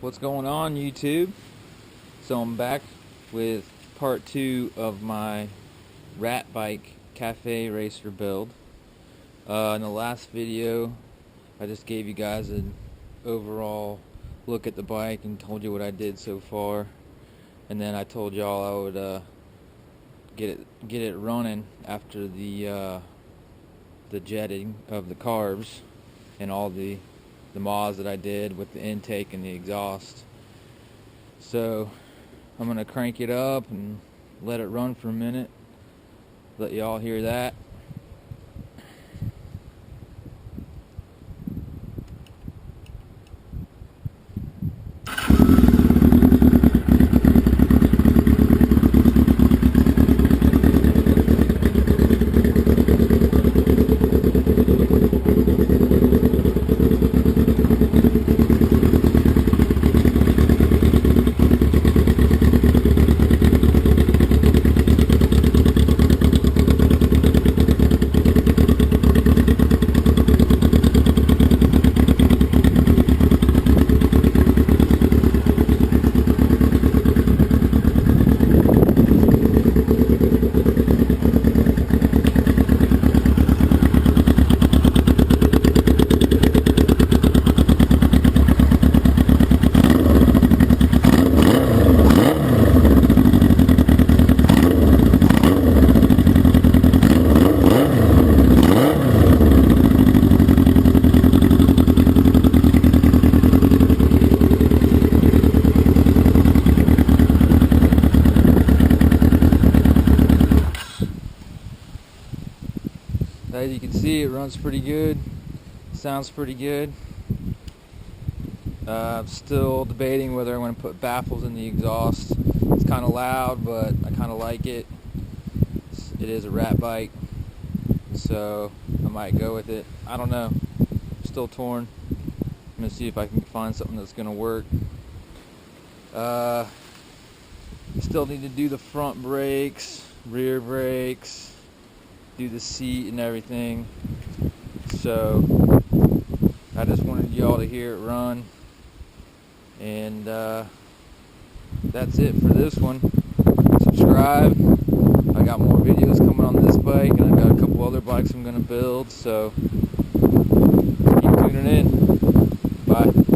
What's going on, YouTube? So I'm back with part 2 of my rat bike cafe racer build. In the last video I just gave you guys an overall look at the bike and told you what I did so far, and then I told y'all I would get it running after the jetting of the carbs and all the mods that I did with the intake and the exhaust. So I'm gonna crank it up and let it run for a minute, let y'all hear that. As you can see, it runs pretty good, sounds pretty good. I'm still debating whether I want to put baffles in the exhaust. It's kind of loud, but I kind of like it. It is a rat bike, so I might go with it. I don't know. I'm still torn. I'm going to see if I can find something that's going to work. Still need to do the front brakes, rear brakes, do the seat and everything. So I just wanted y'all to hear it run, and that's it for this one. Subscribe. I got more videos coming on this bike, and I've got a couple other bikes I'm going to build, so keep tuning in. Bye.